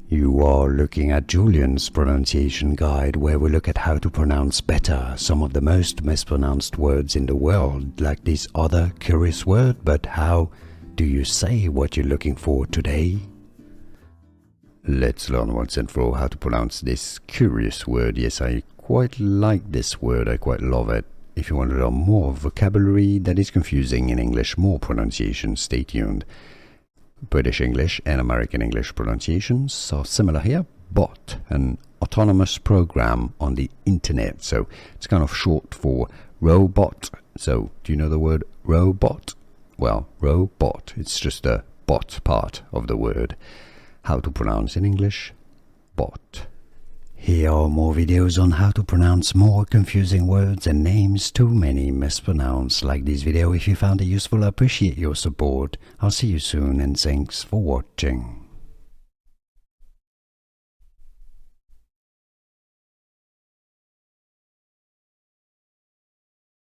You are looking at Julian's pronunciation guide, where we look at how to pronounce better some of the most mispronounced words in the world, like this other curious word. But how do you say what you're looking for today? Let's learn once and for all how to pronounce this curious word. Yes, I quite like this word, I quite love it. If you want to learn more vocabulary that is confusing in English, more pronunciation, stay tuned. British English and American English pronunciations are similar here. Bot, an autonomous program on the internet. So it's kind of short for robot. So do you know the word robot? Well, robot, it's just the bot part of the word. How to pronounce in English? Bot. Here are more videos on how to pronounce more confusing words and names too many mispronounced. Like this video if you found it useful. I appreciate your support. I'll see you soon and thanks for watching.